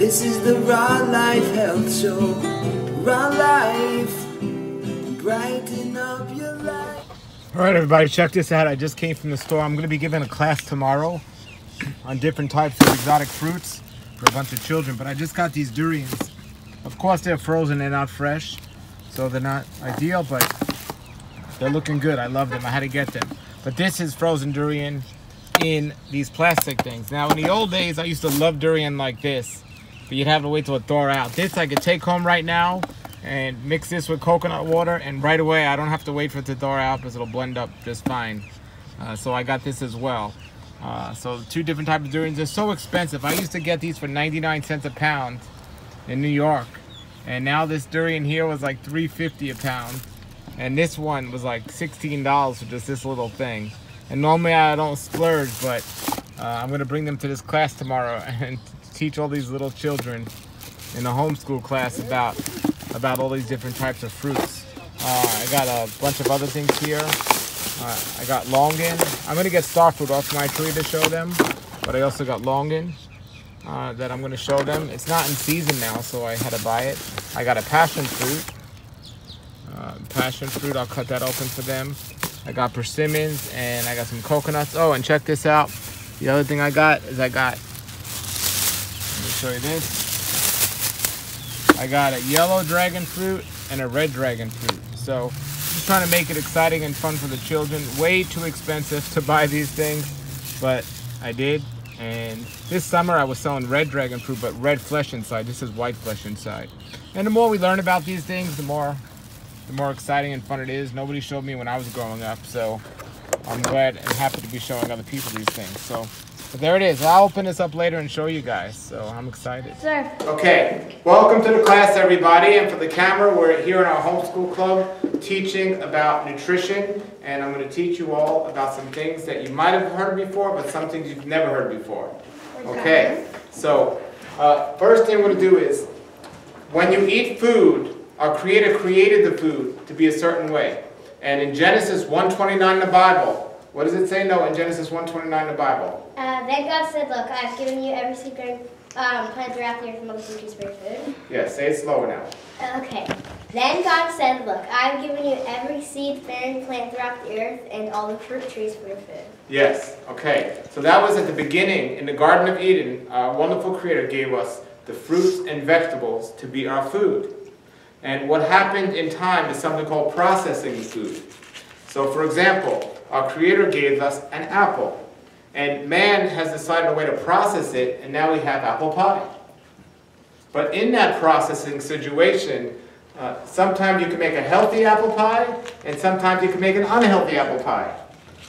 This is the Raw Life Health Show. Raw Life, brighten up your life. All right, everybody, check this out. I just came from the store. I'm going to be giving a class tomorrow on different types of exotic fruits for a bunch of children. But I just got these durians. Of course, they're frozen. They're not fresh, so they're not ideal, but they're looking good. I love them. I had to get them. But this is frozen durian in these plastic things. Now, in the old days, I used to love durian like this, but you'd have to wait till it thaw out. This I could take home right now and mix this with coconut water, and right away I don't have to wait for it to thaw out because it'll blend up just fine. So I got this as well. So two different types of durians. They're so expensive. I used to get these for 99 cents a pound in New York, and now this durian here was like $3.50 a pound, and this one was like $16 for just this little thing. And normally I don't splurge, but I'm gonna bring them to this class tomorrow and teach all these little children in a homeschool class about all these different types of fruits. I got a bunch of other things here. I got longan. I'm gonna get star fruit off my tree to show them, but I also got longan that I'm gonna show them. It's not in season now, so I had to buy it. I got a passion fruit. I'll cut that open for them. I got persimmons, and I got some coconuts. Oh, and check this out. The other thing I got is let me show you this. I got a yellow dragon fruit and a red dragon fruit. So just trying to make it exciting and fun for the children. Way too expensive to buy these things, but I did. And this summer I was selling red dragon fruit, but red flesh inside. This is white flesh inside. And the more we learn about these things, the more exciting and fun it is. Nobody showed me when I was growing up, so I'm glad and happy to be showing other people these things. So, but there it is. I'll open this up later and show you guys, so I'm excited. Sir. Okay, welcome to the class, everybody. And for the camera, we're here in our homeschool club teaching about nutrition, and I'm going to teach you all about some things that you might have heard before, but some things you've never heard before. Okay, so first thing we're going to do is, when you eat food, our Creator created the food to be a certain way. And in Genesis 1:29 in the Bible, what does it say? No, in Genesis 1:29 in the Bible. Then God said, look, I've given you every seed-bearing plant throughout the earth and all the fruit for your food. Yeah, say it slower now. Okay. Then God said, look, I've given you every seed-bearing plant throughout the earth and all the fruit trees for your food. Yes, okay. So that was at the beginning. In the Garden of Eden, our wonderful Creator gave us the fruits and vegetables to be our food. And what happened in time is something called processing food. So for example, our Creator gave us an apple. And man has decided a way to process it, and now we have apple pie. But in that processing situation, sometimes you can make a healthy apple pie, and sometimes you can make an unhealthy apple pie.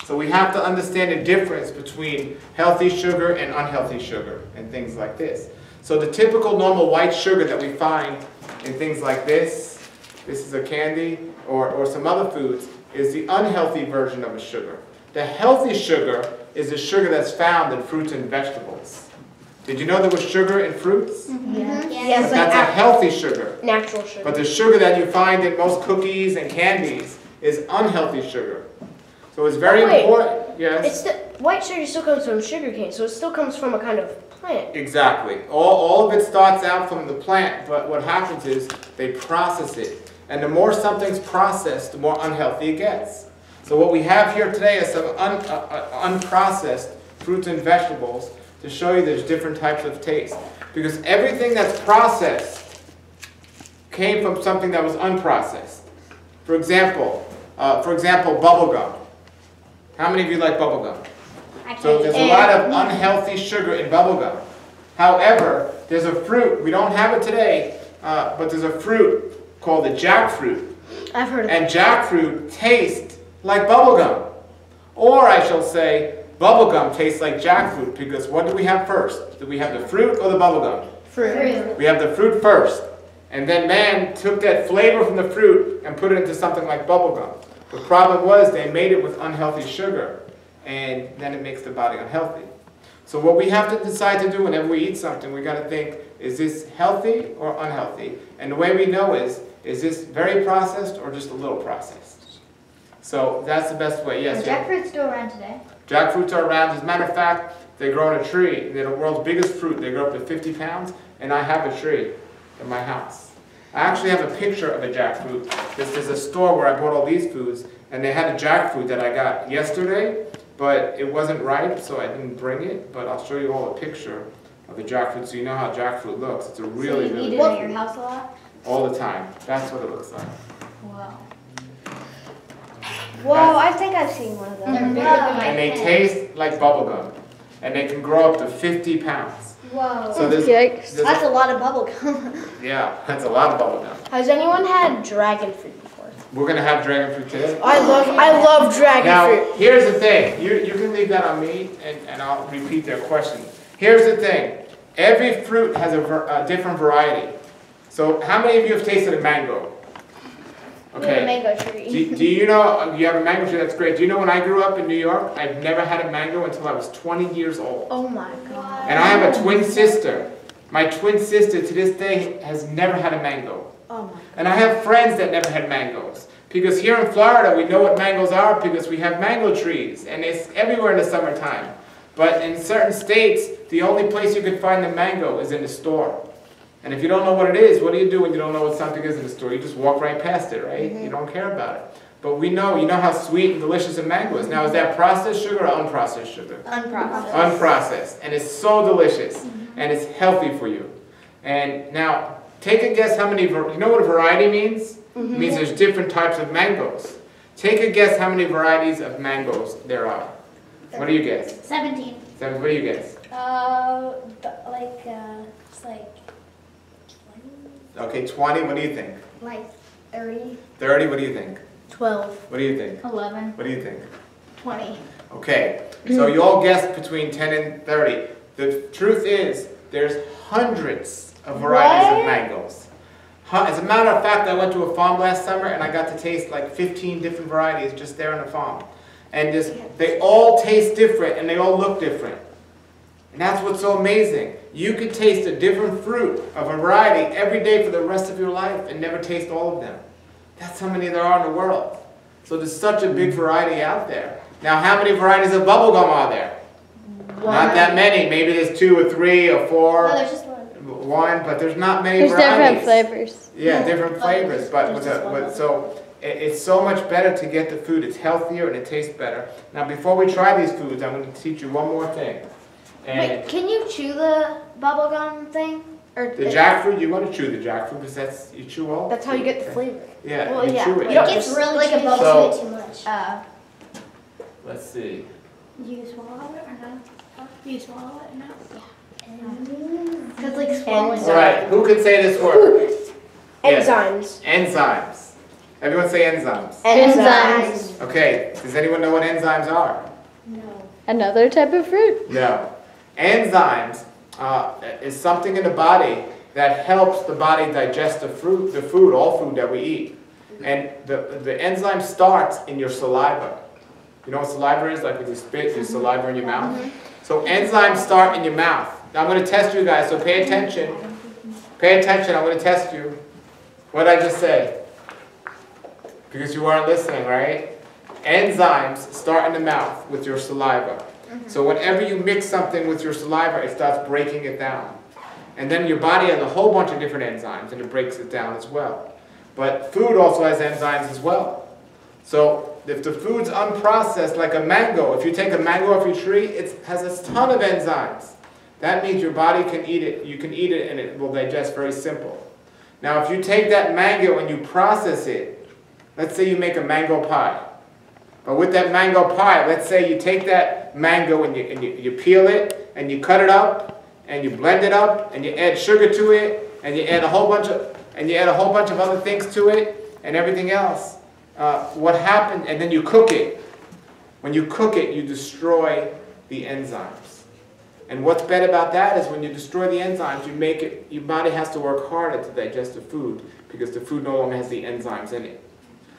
So we have to understand the difference between healthy sugar and unhealthy sugar, and things like this. So the typical normal white sugar that we find in things like this is a candy, or some other foods, is the unhealthy version of a sugar. The healthy sugar is the sugar that's found in fruits and vegetables. Did you know there was sugar in fruits? Mm-hmm. Yes, but that's a healthy sugar. Natural sugar. But the sugar that you find in most cookies and candies is unhealthy sugar. So it's very important. Yes. White sugar still comes from sugarcane, so it still comes from a kind of plant. Exactly. All of it starts out from the plant, but what happens is they process it. And the more something's processed, the more unhealthy it gets. So what we have here today is some unprocessed fruits and vegetables to show you there's different types of taste. Because everything that's processed came from something that was unprocessed. For example, bubble gum. How many of you like bubble gum? So there's a lot of unhealthy sugar in bubble gum. However, there's a fruit, we don't have it today, but there's a fruit called the jackfruit. I've heard of it. And jackfruit tastes like bubble gum. Or I shall say, bubble gum tastes like jackfruit, because what do we have first? Do we have the fruit or the bubble gum? Fruit. We have the fruit first. And then man took that flavor from the fruit and put it into something like bubble gum. The problem was they made it with unhealthy sugar, and then it makes the body unhealthy. So what we have to decide to do whenever we eat something, we got to think, is this healthy or unhealthy? And the way we know is this very processed or just a little processed? So that's the best way. Yes. Are jackfruits still around today? Jackfruits are around. As a matter of fact, they grow in a tree. They're the world's biggest fruit. They grow up to 50 pounds, and I have a tree in my house. I actually have a picture of a jackfruit. There's a store where I bought all these foods, and they had a jackfruit that I got yesterday, but it wasn't ripe, so I didn't bring it. But I'll show you all a picture of the jackfruit so you know how jackfruit looks. It's a really, So you really eat it at your house a lot? all the time. That's what it looks like. Wow. Whoa, I think I've seen one of They're them. bigger than my And they head. taste like bubble gum. And they can grow up to 50 pounds. Whoa. So there's, Yikes. there's That's a lot of bubble gum. yeah, that's a lot of bubble gum. Has anyone had dragon fruit before? We're gonna have dragon fruit today. I love dragon Now, fruit. here's the thing. You can leave that on me, and I'll repeat their question. Here's the thing. Every fruit has a different variety. So how many of you have tasted a mango? We have a mango tree. Do you know, you have a mango tree, that's great. Do you know when I grew up in New York, I've never had a mango until I was 20 years old. Oh my god. And I have a twin sister. My twin sister to this day has never had a mango. Oh my. And I have friends that never had mangoes. Because here in Florida, we know what mangoes are because we have mango trees. And it's everywhere in the summertime. But in certain states, the only place you can find the mango is in the store. And if you don't know what it is, what do you do when you don't know what something is in the store? You just walk right past it, right? You don't care about it. But we know, you know how sweet and delicious a mango is. Now, is that processed sugar or unprocessed sugar? Unprocessed. Unprocessed. And it's so delicious. And it's healthy for you. And now, take a guess how many, you know what a variety means? It means there's different types of mangoes. Take a guess how many varieties of mangoes there are. What do you guess? 17. What do you guess? It's like Okay, 20. What do you think? like 30. 30. What do you think? 12. What do you think? 11. What do you think? 20. Okay, so you all guessed between 10 and 30. The truth is, there's hundreds of varieties of mangoes. As a matter of fact, I went to a farm last summer and I got to taste like 15 different varieties just there on the farm. And they all taste different and they all look different. And that's what's so amazing. You could taste a different fruit of a variety every day for the rest of your life and never taste all of them. That's how many there are in the world. So there's such a big variety out there. Now, how many varieties of bubble gum are there? Not that many. Maybe there's 2 or 3 or 4. No, there's just one. One, but there's not many There's varieties. different flavors. Yeah, different flavors. But so it's so much better to get the food. It's healthier and it tastes better. Now, before we try these foods, I'm going to teach you one more thing. And Wait, can you chew the bubblegum thing? Or the jackfruit, you want to chew the jackfruit because you chew all. That's how you get the flavor. Yeah, Well, you yeah. chew it. It Yeah. gets really like a So- bubble too much. Let's see. You swallow it or no? You swallow it or no? Cause like swallowing. All right, who could say this word? Yes. Enzymes. Enzymes. Everyone say enzymes. Enzymes. Okay, does anyone know what enzymes are? Another type of fruit. No. Enzymes is something in the body that helps the body digest the food, all food that we eat. And the enzyme starts in your saliva. You know what saliva is? Like when you spit, your saliva in your mouth. So enzymes start in your mouth. Now I'm going to test you guys, so pay attention. Pay attention, I'm going to test you. What did I just say? Because you weren't listening, right? Enzymes start in the mouth with your saliva. So whenever you mix something with your saliva, it starts breaking it down. And then your body has a whole bunch of different enzymes, and it breaks it down as well. But food also has enzymes as well. So if the food's unprocessed, like a mango, if you take a mango off your tree, it has a ton of enzymes. That means your body can eat it. You can eat it, and it will digest very simple. Now, if you take that mango and you process it, let's say you make a mango pie. But with that mango pie, let's say you take that mango and you peel it, and you cut it up, and you blend it up, and you add sugar to it, and you add a whole bunch of other things to it, and everything else. What happened? And then you cook it. When you cook it, you destroy the enzymes. And what's bad about that is when you destroy the enzymes, you make it. Your body has to work harder to digest the food because the food no longer has the enzymes in it.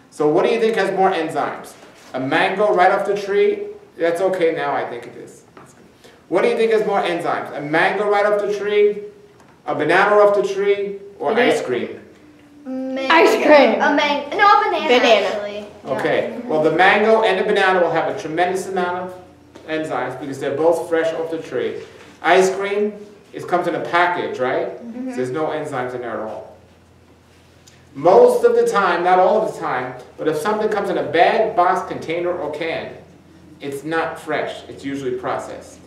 So what do you think has more enzymes? A mango right off the tree? That's okay now, I think it is. What do you think has more enzymes? A mango right off the tree? A banana off the tree? Or ice cream? Ice cream. A banana. Banana. Actually. Okay, well the mango and the banana will have a tremendous amount of enzymes because they're both fresh off the tree. Ice cream, it comes in a package, right? So there's no enzymes in there at all. Most of the time, not all of the time, but if something comes in a bag, box, container, or can, it's not fresh. It's usually processed.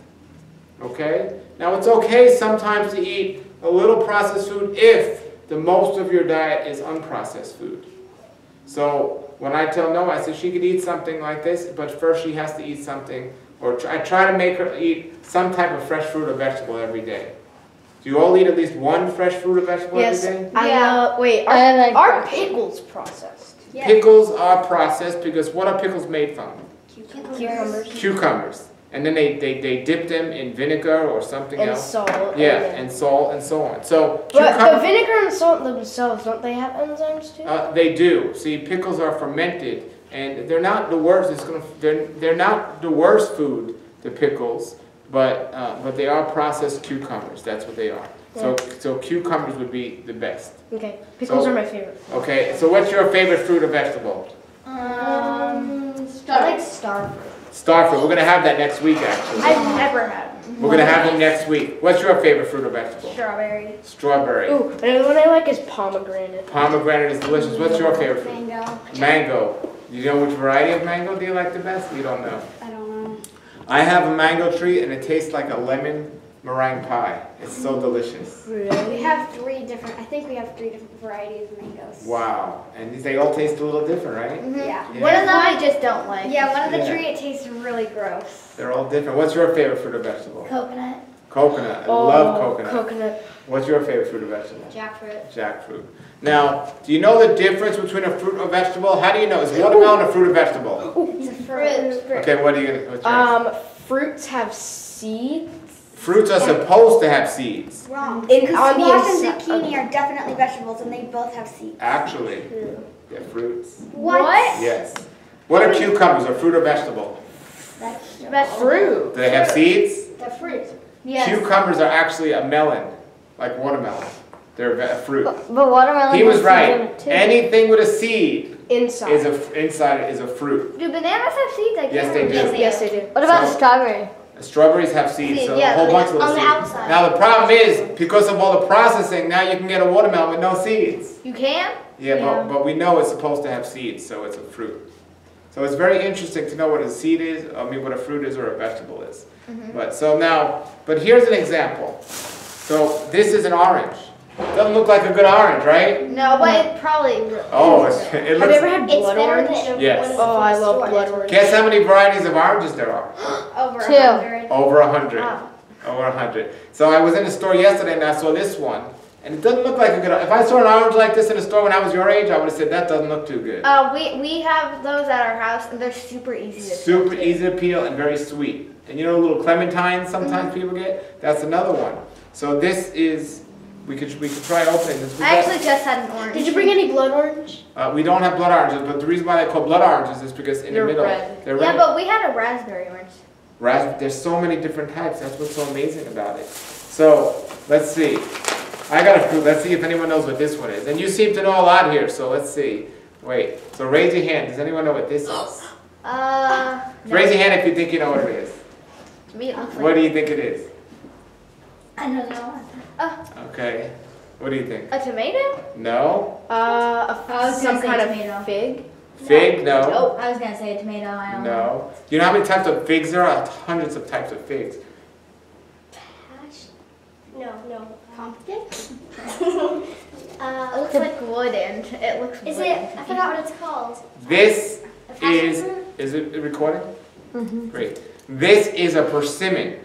Okay? Now it's okay sometimes to eat a little processed food if the most of your diet is unprocessed food. So when I tell Noah, I said she could eat something like this, but first she has to eat something, or I try to make her eat some type of fresh fruit or vegetable every day. Do you all eat at least one fresh fruit or vegetable every day? Wait, I like are processed. pickles processed? Yeah. Pickles are processed because what are pickles made from? Cucumbers. Cucumbers. And then they dip them in vinegar or something And else. salt. Yeah, and salt and so on. So But the vinegar and salt themselves, don't they have enzymes too? they do. See, pickles are fermented, and they're not the worst. They're not the worst food, the pickles, but they are processed cucumbers. That's what they are. So cucumbers would be the best. Okay, pickles are my favorite. Okay, so what's your favorite fruit or vegetable? I like star fruit. Star fruit. We're gonna have that next week, actually. I've never had We're gonna have them next week. What's your favorite fruit or vegetable? strawberry. Strawberry. Ooh, another one I like is pomegranate. Pomegranate is delicious. What's your favorite fruit? Mango. Mango. Do you know which variety of mango do you like the best? You don't know. I don't know. I have a mango tree and it tastes like a lemon meringue pie. It's so delicious. We Really? have three different varieties of mangoes. Wow. And they all taste a little different, right? Yeah. Yeah. One of them I just don't like. Yeah, one of the Yeah. tree, it tastes really gross. They're all different. What's your favorite fruit or vegetable? Coconut. Coconut. I love coconut. Coconut. What's your favorite fruit or vegetable? Jackfruit. Jackfruit. Now, do you know the difference between a fruit or vegetable? How do you know? Is watermelon a fruit or vegetable? It's a fruit. Okay, what's your answer? Fruits have seeds. Fruits are supposed to have seeds. Wrong. In- Because on the squash and inside- zucchini are definitely vegetables, and they both have seeds. Actually, they're fruits. What? Yes. What are cucumbers? A fruit or vegetable? Fruit. Do they have seeds? They're fruit. Cucumbers are actually a melon, like watermelon. They're a fruit. But watermelon He was has seeds in right. it too. Anything with a seed Inside. inside it is a fruit. Do bananas have seeds? I can't Yes, they remember. do. Yes, they do. What about So- strawberry? Strawberries have seeds, so a Yeah, whole bunch of on those the seeds. outside. Now the problem is, because of all the processing, now you can get a watermelon with no seeds. You can? Yeah, but we know it's supposed to have seeds, so it's a fruit. So it's very interesting to know what a seed is, what a fruit is or a vegetable is. But here's an example. So this is an orange. Doesn't look like a good orange, right? No, but it probably. Oh, it Have you looks. ever had It's blood better orange? than Yes. Oh, I love blood orange. Guess how many varieties of oranges there are? Over Two. 100. Over 100. Wow. Over 100. So I was in the store yesterday and I saw this one, and it doesn't look like a good. If I saw an orange like this in the store when I was your age, I would have said that doesn't look too good. We have those at our house, and they're super easy to Super pick. easy to peel and very sweet. And you know little clementines sometimes people get? That's another one. So this is, we could try opening this. I actually just had an orange. Did you bring any blood orange? We don't have blood oranges, but the reason why they call blood oranges is because in They're the middle, red. they're Yeah, red. but we had a raspberry orange. There's so many different types. That's what's so amazing about it. So let's see. I got a fruit. Let's see if anyone knows what this one is. And you seem to know a lot here, so let's see. Wait. So raise your hand. Does anyone know what this is? No. Raise your hand if you think you know what it is. To me, it looks like. What do you think it is? I know that one. Okay. What do you think? A tomato? No? Some kind of fig. Fig? No. Nope. I was gonna say a tomato. I don't know. No. Do you know how many types of figs there are? Hundreds of types of figs. No. Pumpkin? It looks like wood, and it looks. Is wooden it? to I me. forgot what it's called. This A passion fruit? is it recording? Great. This is a persimmon.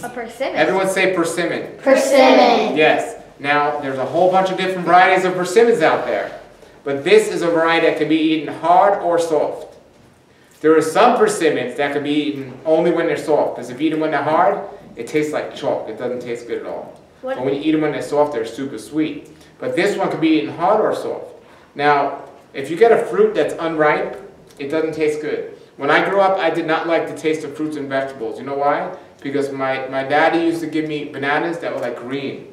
A persimmon. Everyone say persimmon. Persimmon. Yes. Now, there's a whole bunch of different varieties of persimmons out there. But this is a variety that can be eaten hard or soft. There are some persimmons that can be eaten only when they're soft. Because if you eat them when they're hard, it tastes like chalk. It doesn't taste good at all. But when you eat them when they're soft, they're super sweet. But this one can be eaten hard or soft. Now, if you get a fruit that's unripe, it doesn't taste good. When I grew up, I did not like the taste of fruits and vegetables. You know why? Because my daddy used to give me bananas that were like green.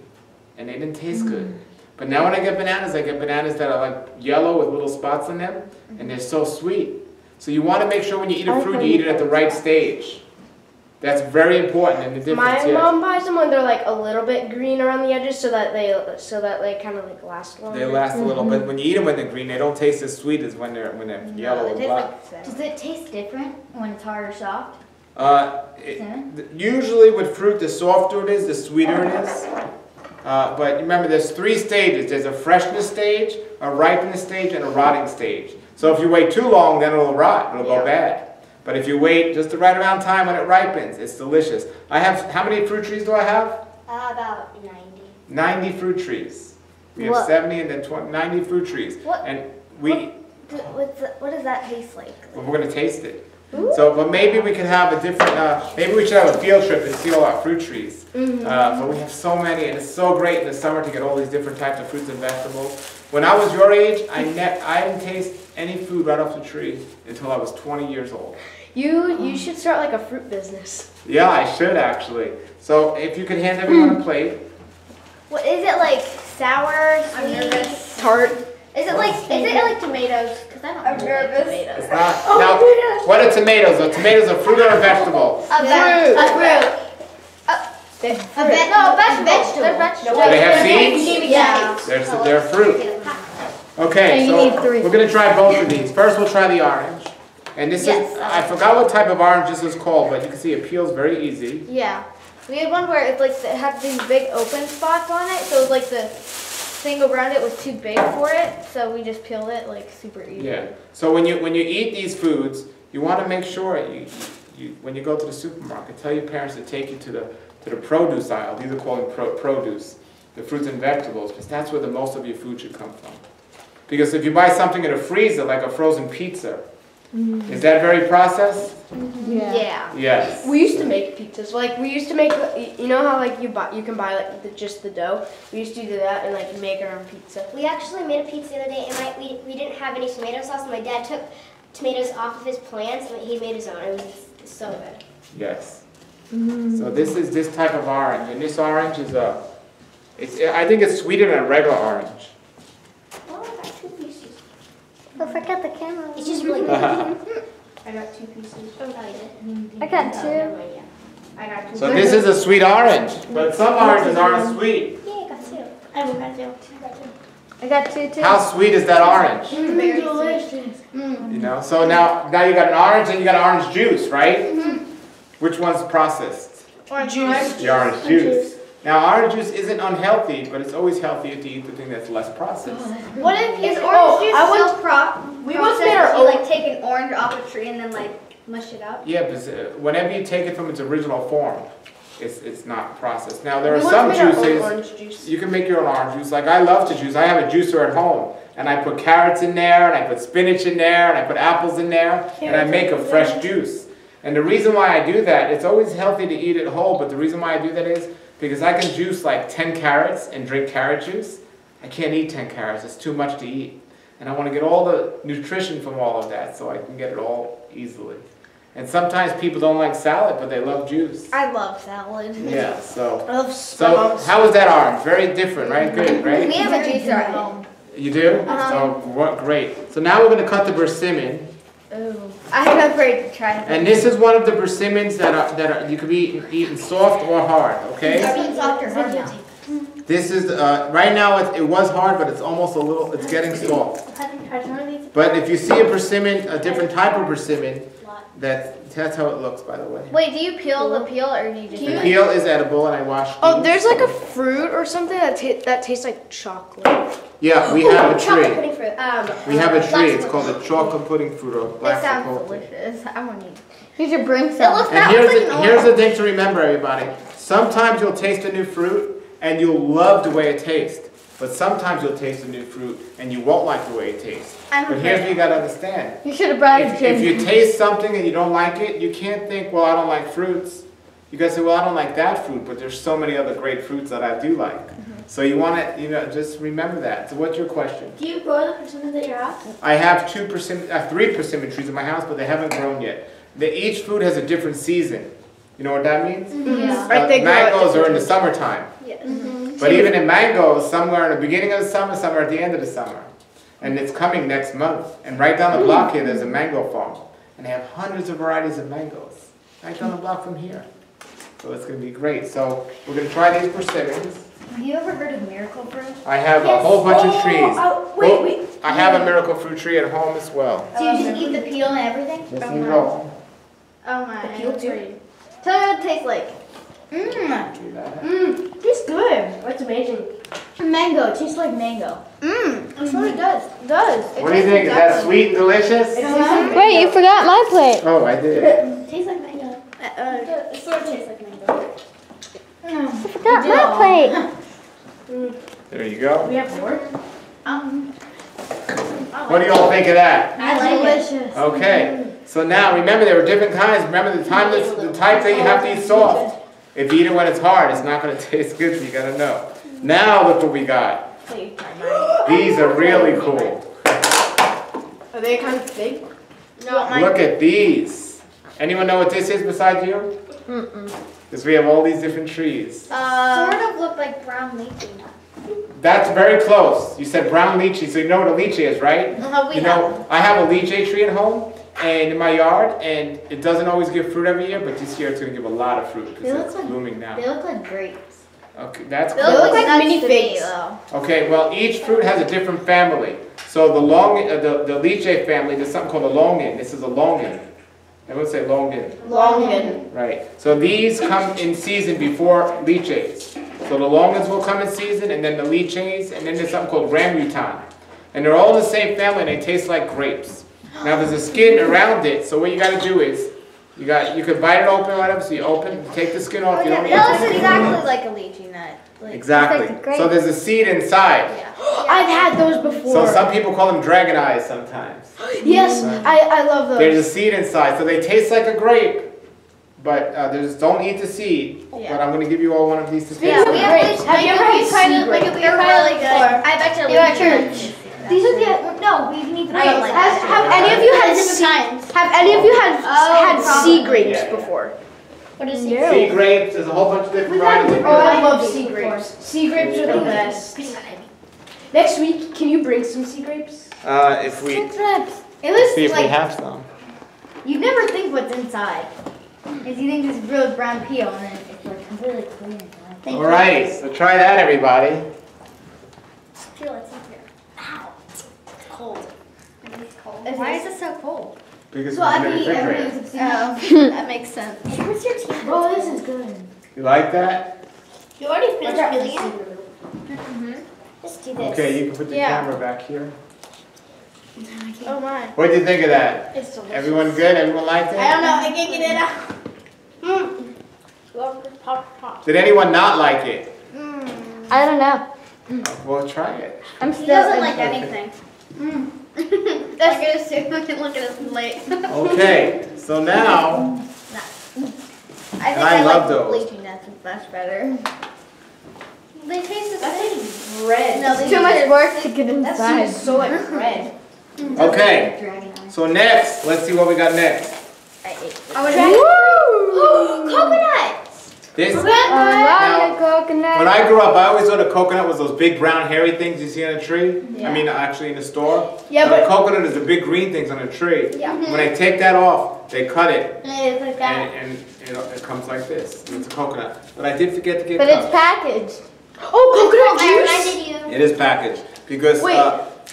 And they didn't taste good. But now when I get bananas that are like yellow with little spots on them. And they're so sweet. So you want to make sure when you eat a fruit, you eat it at the right stage. That's very important in the difference. My yes. mom buys them when they're like a little bit green around the edges, so that they kind of like last longer. They last a little bit. When you eat them when they're green, they don't taste as sweet as when they're yellow or black. Does it taste different when it's hard or soft? Usually with fruit, the softer it is, the sweeter it is. But remember, there's 3 stages. There's a freshness stage, a ripeness stage, and a rotting stage. So if you wait too long, then it'll rot. It'll go bad. But if you wait just the right amount of time when it ripens, it's delicious. I have, how many fruit trees do I have? About 90. 90 fruit trees. We have 70 and then 90 fruit trees. And What does that taste like? well, we're going to taste it. So, but maybe we could have a different, maybe we should have a field trip and see all our fruit trees. But we have so many, and it's so great in the summer to get all these different types of fruits and vegetables. When I was your age, I didn't taste any food right off the tree until I was 20 years old. You should start like a fruit business. Yeah, I should actually. So if you could hand everyone a plate. What is it like? Sour, sweet, Tart. Is it like tomatoes? Because I don't know tomatoes. It's not. Now, what are tomatoes? Are tomatoes a fruit or a vegetable? A fruit. No, vegetable. They're vegetable. Do they have seeds? Yeah. They're fruit. Okay, So you need so 3. we're going to try both of these. First, we'll try the orange. And this is, I forgot what type of orange this is called, but you can see it peels very easy. Yeah. We had one where it had these big open spots on it, so it was like the thing around it was too big for it, so we just peeled it like super easy. Yeah. So when you eat these foods, you want to make sure when you go to the supermarket, tell your parents to take you to the produce aisle. These are called produce, the fruits and vegetables, because that's where the most of your food should come from. Because if you buy something in a freezer, like a frozen pizza, is that very processed? Yeah. Yes. We used to make pizzas. Like we used to make, you know how like you can buy like just the dough. We used to do that and like make our own pizza. We actually made a pizza the other day, and we didn't have any tomato sauce. And my dad took tomatoes off of his plants, and he made his own. It was so good. Yes. So this is this type of orange, and this orange is I think it's sweeter than a regular orange. Oh, I got 2 pieces. Don't forget the camera. It's just really good. I got 2 pieces. Oh, I did. I got 2. I got 2. So this is a sweet orange, but some oranges aren't sweet. Yeah, I got 2. I got 2 too. How sweet is that orange? Very delicious. You know. So now you got an orange and you got orange juice, right? Which one's processed? Orange juice. The orange juice. Now orange juice isn't unhealthy, but it's always healthier to eat the thing that's less processed. What if Is you orange juice I still we once processed made our if you own. like take an orange off a tree and then like mush it up? Yeah, because whenever you take it from its original form, it's not processed. Now there We are once some made our own juices. orange juice. You can make your own orange juice. Like I love to juice. I have a juicer at home. And I put carrots in there, and I put spinach in there, and I put apples in there, and I make a fresh juice. And the reason why I do that, it's always healthy to eat it whole, but the reason why I do that is because I can juice like 10 carrots and drink carrot juice. I can't eat 10 carrots. It's too much to eat. And I want to get all the nutrition from all of that so I can get it all easily. And sometimes people don't like salad, but they love juice. I love salad. Yeah, so. I love So, how is that orange? Very different, right? Good, right? We have a juicer at home. You do? So, what, great. So now we're going to cut the persimmon. Ooh. I'm afraid to try it. And this is one of the persimmons that are you could be eaten soft or hard, okay? Soft or hard now? This is, right now it was hard, but it's almost it's getting soft. But if you see a persimmon, a different type of persimmon, that's how it looks, by the way. Wait, do you peel the peel or do you just? The peel is edible, and I wash. Oh, there's like a fruit or something that tastes like chocolate. Yeah, we have a Chocolate tree. pudding fruit. We have a tree. black It's called a chocolate pudding fruit or It black sounds chicote. delicious. I want to eat. You should bring It some. looks And that here's looks like an here's the orange. thing to remember, everybody. Sometimes you'll taste a new fruit and you'll love the way it tastes. But sometimes you'll taste a new fruit and you won't like the way it tastes. But here's what you gotta understand. You should have brought a If you taste something and you don't like it, you can't think, well, I don't like fruits. You gotta say, well, I don't like that fruit, but there's so many other great fruits that I do like. So you want to, just remember that. So what's your question? Do you grow the persimmons at your house? I have 3 persimmon trees in my house, but they haven't grown yet. Each fruit has a different season. You know what that means? Yeah. Right, they grow at Mangoes are in the different summertime. But even in mangoes, somewhere in the beginning of the summer, somewhere at the end of the summer. And it's coming next month. And right down the block here, there's a mango farm. And they have hundreds of varieties of mangoes. Right down the block from here. So it's going to be great. So we're going to try these persimmons. Have you ever heard of miracle fruit? I have a whole bunch of trees. Wait. I have a miracle fruit tree at home as well. Do you just eat the peel and everything? Yes, you go. Oh my. The peel too. Tell me what it tastes like. Do that. Tastes good. That's amazing. Mango. It tastes like mango. That's what it does. It does. What do you think? Is that sweet and delicious? Wait, you forgot my plate. Oh, I did. It tastes like mango. It sort of tastes like mango. You forgot my plate. There you go. We have more. What do you all think of that? I like it. Okay. So now, remember there were different kinds. Remember the type that you have to eat soft. If you eat it when it's hard, it's not going to taste good, so you got to know. Now look what we got. These are really cool. Are they kind of big? Look at these. Anyone know what this is besides you? Because we have all these different trees. Sort of look like brown lychee nuts. That's very close. You said brown lychee, so you know what a lychee is, right? We You know, I have a lychee tree at home and in my yard, and it doesn't always give fruit every year, but this year it's going to give a lot of fruit They because look it's like- blooming now. They look like grapes. Okay, that's They cool. look like nuts mini to me, figs. though. Okay, well, each fruit has a different family. So the lychee family, there's something called a longan. This is a longan. Everyone say longan. Longan. Right. So these come in season before lychees. So the longans will come in season, and then the lychees, and then there's something called rambutan. And they're all in the same family, and they taste like grapes. Now there's a skin around it, so what you got to do is, you could bite it open, whatever. So you take the skin off. You don't That eat looks the exactly like a lychee nut. Like, Exactly. It's like a So there's a seed inside. I've had those before. So some people call them dragon eyes sometimes. Yes, I love those. There's a seed inside, so they taste like a grape. But don't eat the seed. Yeah. But I'm going to give you all one of these to taste. Yeah, we have Grapes. Have you ever had sea grapes? They're really good. I bet you You're at church. These are the no. We need the Have any of you had sea grapes Yeah. before? What is No. Sea grapes, there's a whole bunch of different varieties. Oh, I love sea grapes. Sea grapes are the best. Next week, can you bring some sea grapes? If we It looks see if we like have some. you never think what's inside. Is you think this is real brown peel and then it's like completely clean inside. All right, so try that, everybody. Feel it's in here. Ow. It's cold. It's cold. Why is it so cold? Because So it's I in the think refrigerator. everyone's that makes sense. What's your teeth? Oh, this is good. You like that? You already finished peeling it? Just do this. Okay, you can put the Yeah. camera back here. Oh my. What did you think of that? It's delicious. Everyone good? Everyone liked it? I don't know. I can't get it out. Pop. Did anyone not like it? I don't know. Oh, well, try it. I'm He still. doesn't like anything. That's good to see. Look at his plate. Okay, so now, I And I love like those. bleaching nuts much better. They taste the same. Red. No, they Too much taste- work to get That inside. seems so like red. okay, so next, let's see what we got next. Coconut. This, I Now, love the coconut. when I grew up, I always thought a coconut was those big brown hairy things you see on a tree. I mean, actually in the store. Yeah, a but coconut is the big green things on a tree. Yeah. When they take that off, they cut it, It's like that. and it comes like this. And it's a coconut. But I did forget to get But it's cups. packaged. oh, coconut I juice. reminded you. It is packaged because Wait.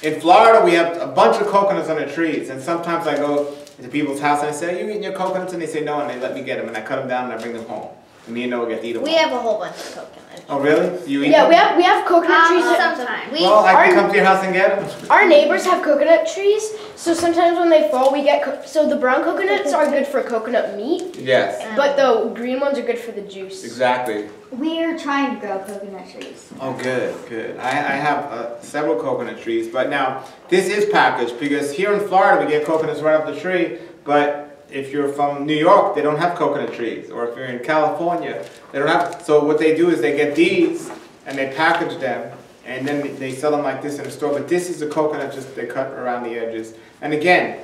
in Florida we have a bunch of coconuts on the trees, and sometimes I go to people's house and I say, "Are you eating your coconuts?" And they say no, and they let me get them, and I cut them down and I bring them home. And me and Noah get to eat them. We have a whole bunch of coconuts. Oh really? Do you eat Yeah, them? we have coconut trees. Sometimes. Well, I can come to your house and get them. Our neighbors have coconut trees, so sometimes when they fall, we get so the brown coconuts are good for coconut meat, Yes, but the green ones are good for the juice. exactly. We're trying to grow coconut trees. Oh, good, good. I have several coconut trees, but now this is packaged because here in Florida we get coconuts right off the tree, but if you're from New York, they don't have coconut trees, or if you're in California, they don't have. So what they do is they get these and they package them, and then they sell them like this in the store. But this is the coconut, just they cut around the edges. And again,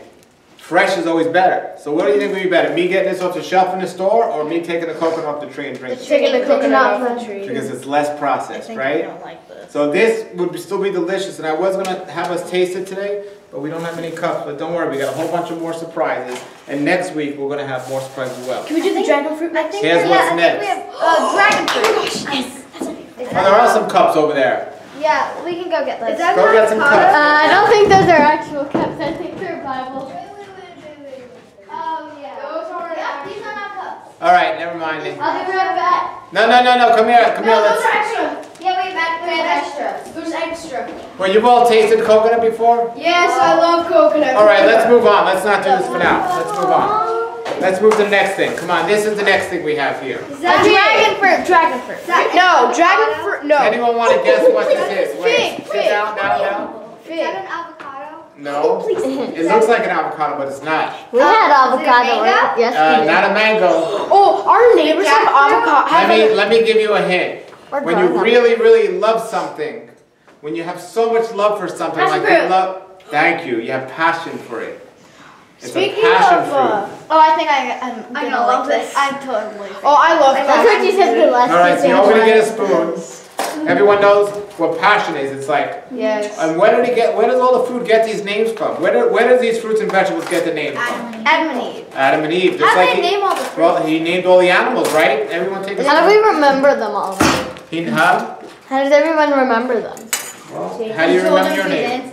fresh is always better. So what do you think would be better? Me getting this off the shelf in the store, or me taking the coconut off the tree and drinking it? Taking the coconut off the tree. Because it's less processed, I right? don't like this. So this would still be delicious, and I was gonna have us taste it today, but we don't have any cups. But don't worry, we got a whole bunch of more surprises, and next week we're gonna have more surprises as well. Can we do the dragon fruit I next? think Here's we what's have, next. dragon fruit. Oh, there are some cups over there. Yeah, we can go get those. Is that Go get some cups. I don't think those are actual cups. I think they're Bibles. Oh, yeah. Those are These are not cups. All right, never mind it. I'll be right back. No, come here, come here. those are Let's. extra. Yeah, we have extra. There's extra. Well, you've all tasted coconut before. Yes, I love coconut. All right, let's move on. Let's not do this for now. Let's move on. Let's move to the next thing. Come on, this is the next thing we have here. Dragon fruit. Dragon fruit. No, dragon fruit. No. Anyone want to guess what this is? Wait, Fig. sit down. Is that an avocado? No, it looks like an avocado, but it's not. We had avocado. mango? right? Yes, we did. Not a mango. Oh, our neighbors have avocado. Let me give you a hint. When you really love something, when you have so much love for something, Passion like you fruit. love, thank you, you have passion for it. It's Speaking a passion of, fruit. Oh, I think I'm I gonna know, like love this. this. I totally. Oh, I love That's what you said the last All right, so time. you're all gonna get a spoon. Everyone knows what passion is. It's like, Yes. and where does all the food get these names from? Where does these fruits and vegetables get the names from? Adam and Eve. Adam and Eve. Just How like did they name all the fruits? well, he named all the animals, right? Everyone take a How do spoon. we remember them all? Huh? How does everyone remember them? Well, how do you remember your name?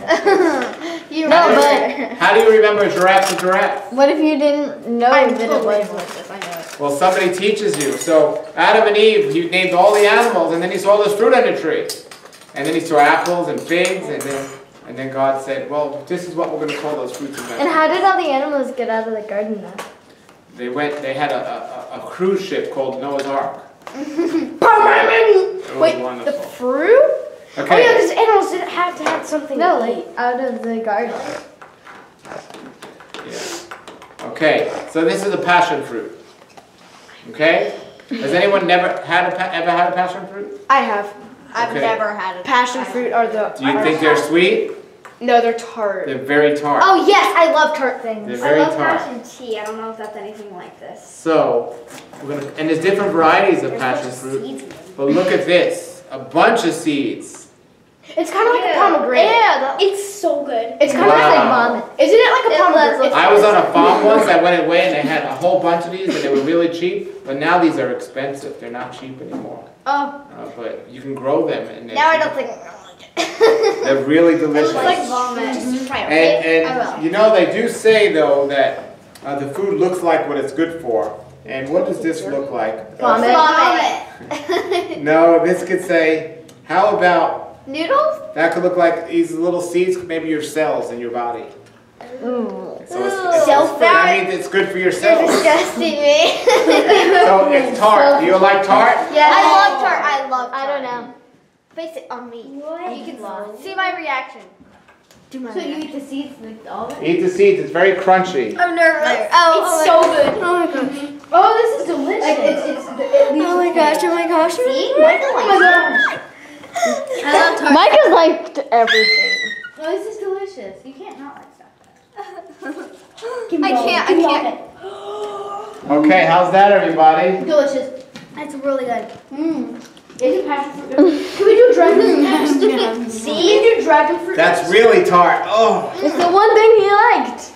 You No, remember. but How do you remember a giraffe a giraffe? what if you didn't know I that it totally was? like this. I know it. Well, somebody teaches you. So Adam and Eve, he named all the animals, and then he saw this fruit on the tree, and then he saw apples and figs, and then God said, well, this is what we're going to call those fruits and And vegetables. how did all the animals get out of the garden then? They had a cruise ship called Noah's Ark. It was Wait, the wonderful. fruit? Oh yeah, Okay. because animals didn't have to have something. No, to eat. like out of the garden. Yeah. Okay. So this is a passion fruit. Okay. Has anyone ever had a passion fruit? I have. I've Okay. never had it. Passion fruit are the. Do you think they're sweet? No, they're tart. They're very tart. Oh yes, I love tart things. They're very I love tart. passion tea. I don't know if that's anything like this. So, and there's different varieties of passion fruit. But look at this, a bunch of seeds. It's kind of like a Yeah. pomegranate. Yeah. It's so good. It's kind Wow. of Like like vomit. Isn't it like a It pomegranate? looks- I was on a farm once that went away and they had a whole bunch of these and they were really cheap. But now these are expensive. They're not cheap anymore. Oh, But you can grow them and now I don't think I'm gonna like it. they're really delicious. It's like vomit. Just try it. And I will. you know, they do say though that the food looks like what it's good for. And what does this look like? Vomit. Vomit. No, this could say, how about, Noodles? that could look like these little seeds, maybe your cells in your body. Ooh. So it's Self- that means it's good for your You're cells. disgusting me. So it's tart. Do you like tart? Yes. I love tart. I love tart. I don't know. Face it on me. What? You can see my reaction. So you eat the seeds, like all of it? Eat the seeds. It's very crunchy. I'm nervous. It's so good. Oh my gosh. Oh, this is delicious. Like it's Oh my gosh, oh my gosh. See? Michael likes it. I love tart. Mike has liked everything. No, this is delicious. You can't not like stuff. I can't. Okay, how's that, everybody? Delicious. It's really good. Is passion fruit good? Can we do dragon fruit? See? Can we do dragon fruit? That's really tart. Oh. It's the one thing he liked.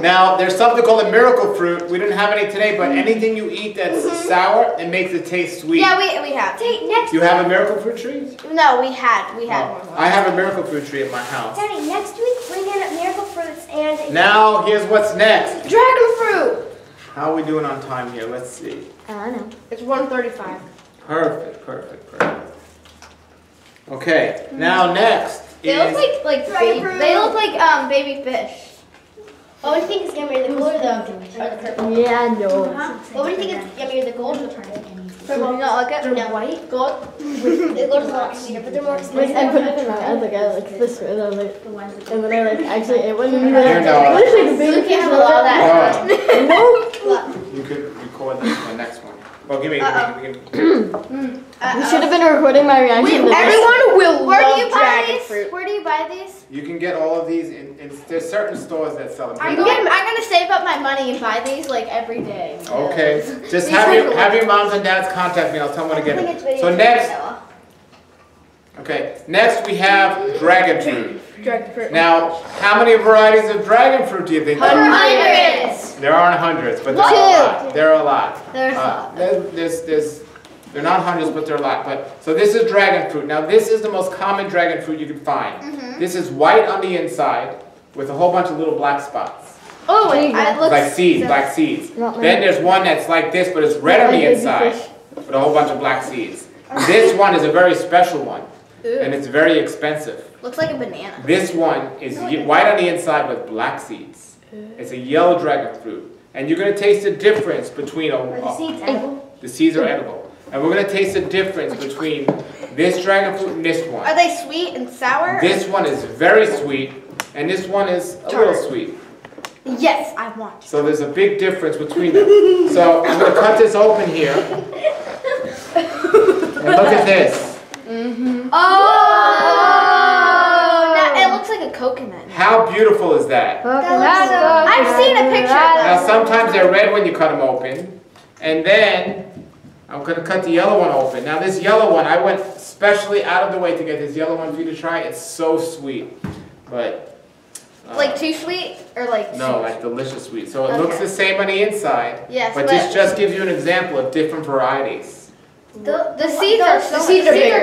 Now, there's something called a miracle fruit. We didn't have any today, but anything you eat that's sour, it makes it taste sweet. Yeah, we have. Next You have a miracle fruit tree? No, we had Oh, one. I have a miracle fruit tree at my house. Daddy, next week bring in miracle fruits and Now, here's what's next. Dragon fruit. How are we doing on time here? Let's see. I know. It's 1:35. Perfect. Okay, now next They is... look like Dragon baby. fruit. They look like baby fish. what do you think is yummier, the gold or the purple? Yeah, no. What do you think is yummier, the gold or the purple? Purple. No, look at No, white? Gold? The gold is a lot sweeter, but they're more Wait, expensive. I put it in my mouth, like I like this, and I was like, and then I like actually ate one, and Here, Noah. it's like a baby You can't have a lot of that. You could record the next one. Well, give me. We should have been recording my reaction. to this. Everyone will Where do you love buy dragon these? fruit. Where do you buy these? these? You can get all of these in there's certain stores that sell them. I'm gonna save up my money and buy these like every day. Okay, just have your moms and dads contact me. I'll tell them where to get it. So next, next we have dragon fruit. Dragon fruit. Now, how many varieties of dragon fruit do you think there are? Hundreds. There aren't hundreds, but there are a lot. There are a lot. There's a lot. They're not hundreds, but there are a lot. So this is dragon fruit. Now this is the most common dragon fruit you can find. This is white on the inside with a whole bunch of little black spots. Oh, it looks Like seeds, black seeds. Then there's one that's like this, but it's red on the inside with a whole bunch of black seeds. This one is a very special one, and it's very expensive. looks like a banana. This one is white on the inside with black seeds. It's a yellow dragon fruit. And you're going to taste the difference between the seeds are edible. And we're going to taste the difference between this dragon fruit and this one. Are they sweet and sour? This one is very sweet, and this one is a little sweet. Yes, I want. So there's a big difference between them. So I'm going to cut this open here. And look at this. Oh, it looks like a coconut. How beautiful is that? I've seen a picture of that. Now sometimes they're red when you cut them open. And then I'm going to cut the yellow one open. Now this yellow one, I went specially out of the way to get this yellow one for you to try. It's so sweet. But like too sweet or like no, like delicious sweet. So it looks the same on the inside. Yes, but this just gives you an example of different varieties. The seeds are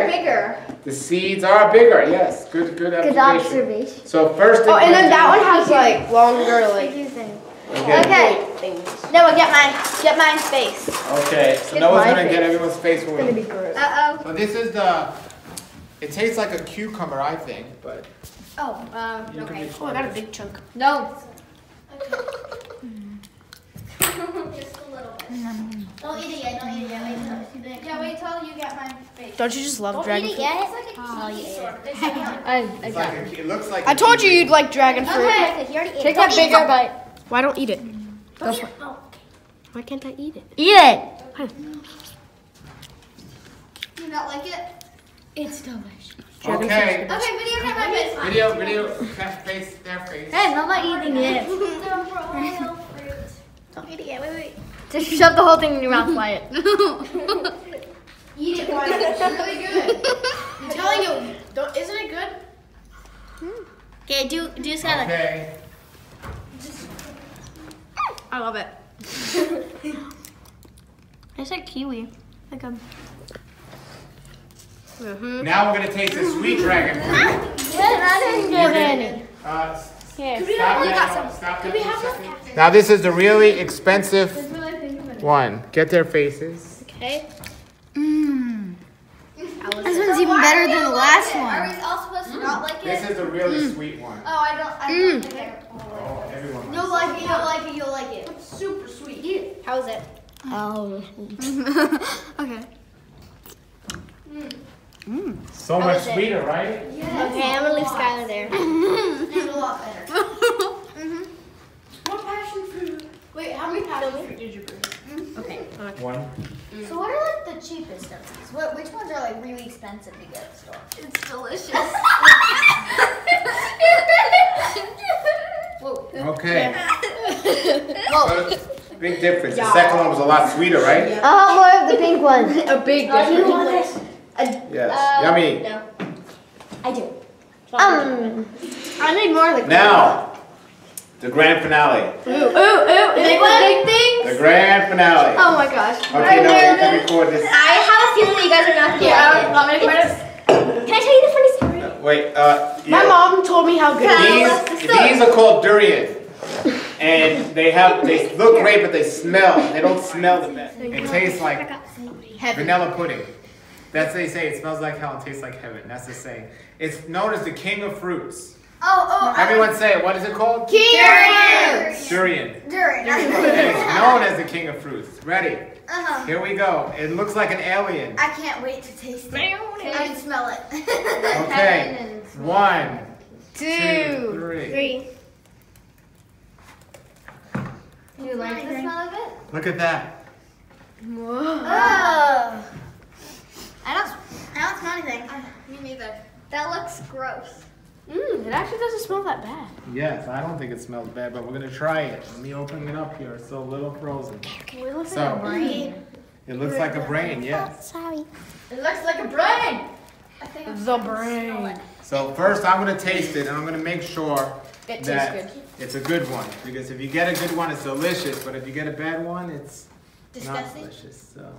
bigger. The seeds are bigger, yes. Good observation. So first thing and then that one has like longer like Okay. Noah, get mine face. Okay, so Noah's gonna get everyone's face when we. Uh-oh. So this is it tastes like a cucumber, I think, but. Okay. I got a big chunk. No. Just a little bit. Don't eat it yet. Don't eat it yet. Yeah, wait till you get my face. Don't you just love dragon fruit? It's like a key sort. It looks like. I told you you'd like dragon fruit. Okay, he already ate Take it. that bigger bite. Why don't eat it? Go for it. Why can't I eat it? Eat it! Do you not like it? It's delicious. Okay. Okay, video time my face. Video, face, their face. Hey, I'm not eating it. Don't eat it yet. Wait. Just shove the whole thing in your mouth, Wyatt. Eat it, Wyatt. It's really good. I'm telling you, isn't it good? Okay, do this kind of. Okay. I love it. It's like kiwi. Like a. Now we're gonna taste the sweet dragon fruit. I didn't get any. Stop. Now this is the really expensive one. Get their faces. Okay. This one's even better than the last Are one. we all supposed to not like it? This is the really sweet one. Oh, I don't like it. Oh, everyone. You'll like it. You'll like it. You'll like it. It's super sweet. Eat it. How is it? Oh. Okay. So much sweeter, right? Okay, I'm gonna leave Skylar there. It's a lot better. What passion fruit? Wait, how many passion fruit did you bring? One. So what are like the cheapest of these? Which ones are like really expensive to get at the store? It's delicious. Okay. Big difference. The second one was a lot sweeter, right? I want more of the pink one. A big difference. Yes. Yummy. No. I do. I need more of the. Now, the grand finale. Big thing? The grand finale. Oh my gosh. Okay, no, you can record this. I have a feeling you guys are not gonna like it. Can I tell you the funny story? Wait, My mom told me how good it is. these are called durian. And they look great, but they don't smell the best. It tastes like vanilla pudding. That's what they say. It smells like hell and tastes like heaven. That's the saying. It's known as the king of fruits. Everyone say it. What is it called? Durian. Durian. Durian. And it's known as the king of fruits. Ready? Uh-huh. Here we go. It looks like an alien. I can't wait to taste it. I can smell it. Okay. 1, 2, 3. Do you like the smell of it? Look at that. Oh. I don't smell anything. Me neither. That looks gross. It actually doesn't smell that bad. Yes, I don't think it smells bad, but we're gonna try it. Let me open it up here. It's still a little frozen. It looks So, like a brain. It looks like a brain, yes. Sorry. It looks like a brain. The brain. So first I'm gonna taste it and I'm gonna make sure It tastes that good. it's a good one. Because if you get a good one, it's delicious. But if you get a bad one, it's Disgusting. not delicious. So.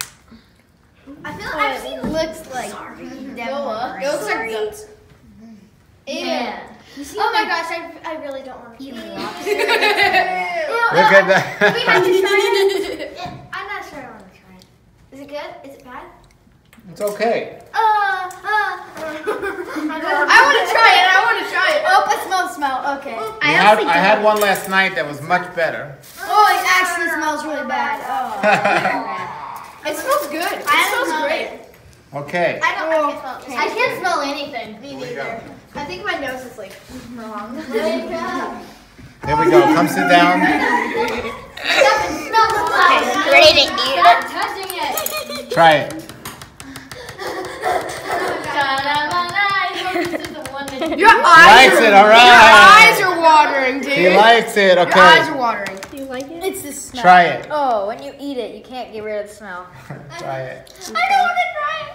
I feel like I've seen Looks like It looks like guts. yeah. Oh my gosh, I really don't want to eat it. Look at that. We have to try it. Yeah, I'm not sure I want to try it. Is it good? Is it bad? It's okay. I want to try it. Oh, it smells smell. Okay. I had one last night that was much better. Oh, it actually smells really bad. Oh. It smells good. It smells great. Okay. I can't smell it. I can't smell anything. Me Here we go. neither. I think my nose is like wrong. There we go. Come sit down. Ready to eat it? Stop touching it. Try it. Your He likes it. All Your right. eyes are watering, dude. He likes it. Your eyes Okay. are watering. It's the smell. Try it. Oh, when you eat it, you can't get rid of the smell. Try it. I don't want to try it.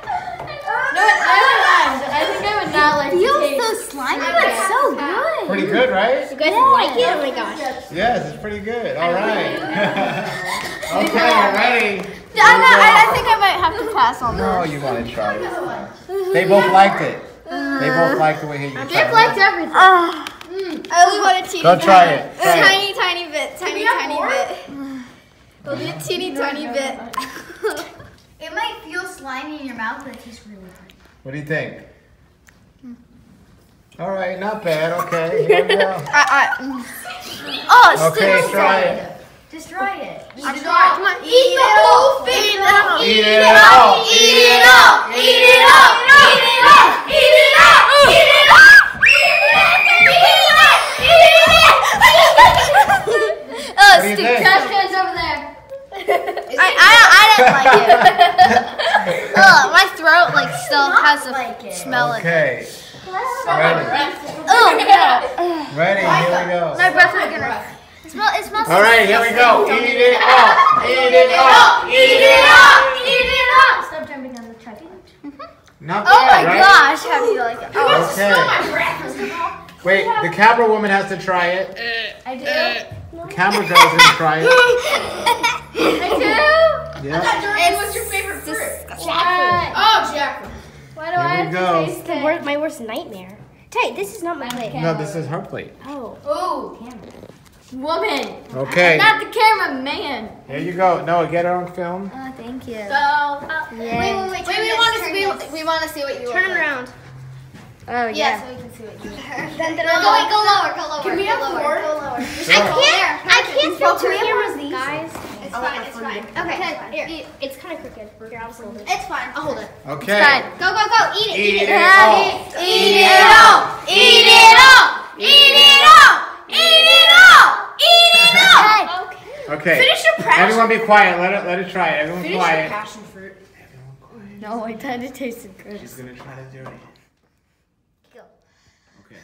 I think I would not like to taste. so slimy, but so good. Pretty good, right? You guys like it? Oh my gosh. Yes, it's pretty good. All right. Okay, we're ready. I think I might have to pass on that. No, you want to try it. They both liked it. They both liked the way he tried it. everything. I only want a teeny Go try it. Try it. tiny bit. Tiny bit. Only a teeny tiny bit. It might feel slimy in your mouth, but it tastes really good. What do you think? All right, not bad. Okay, here we go. Oh, Okay, try it. Just try it. Eat the whole thing. Eat it all. Eat it all. Eat it up. Eat it up. Eat it up. Eat it up. What do you think? Trash can's over there. I don't like it. My throat still has a smell in it. Okay. Ready. Ready, here we go. My breath is gonna. It smells. All right, here we go. Eat it all. Eat it all. Eat it all. Eat it up. Stop jumping on the truck. Not Oh bad, my right? gosh, how do you like it? Oh, Okay. Wait, the camera woman has to try it. I do. The camera girl's gonna try it. Yeah. What's your favorite fruit? Jackfruit. Oh, jackfruit. Why do I Here have we to go. taste it? My worst nightmare. Tay, this is not my plate. No, this is her plate. Oh. Oh, woman. Okay. Not the cameraman. Here you go. Noah, get her on film. Oh, thank you. So, Wait, we want to see what you Turn around. Oh Yeah, yeah. so we can see what you Then Go lower. Can we have Go more? lower. I can't film two cameras, guys. It's fine. It's fine. Okay. Here. It's kind of crooked. Here, I'll just hold it. It's fine. I'll hold it. Okay. Go. Eat it. Eat it all. Eat it all. Eat it all. Eat it all. Eat it all. Eat it all. Okay. Finish your passion. Everyone be quiet. Let it try it. Everyone Finish your quiet. passion fruit. Everyone quiet. No, it kind of tasted good. She's gonna try to do it. Okay.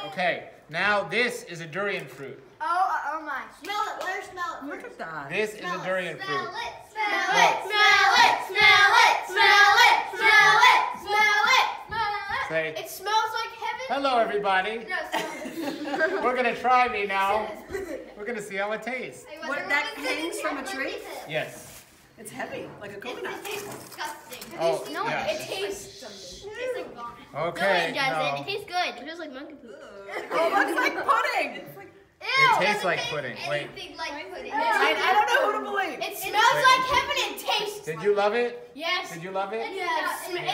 Okay. Now this is a durian fruit. Oh my. Smell it. Let her smell it. Look at that. This is a durian fruit. Smell it. Say, It smells like heaven. hello everybody. No, smell it. We're gonna try me now. We're gonna see how it tastes. What, that hangs from a tree? Yes. It's heavy, like a coconut. It tastes disgusting. Oh, No, yeah. it tastes something. It tastes like vomit. Okay. No, it doesn't. no. It tastes good. It feels like monkey poop. Oh, that's like pudding. It tastes like pudding. Wait. Anything like pudding. I don't know who to believe. It smells like heaven and tastes. Did you love it? Yes. Did you love it? Yeah. I like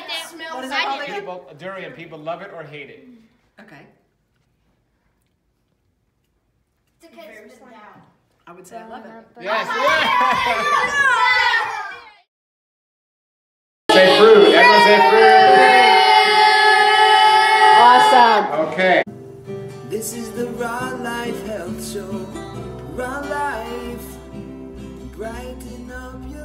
that. Smells What is like it called again? People, durian, people love it or hate it. Okay. It's down. I would say I love it. Yes. Say fruit. Everyone say fruit. Awesome. Okay. This is the Raw Life Health Show. Raw Life. brighten up your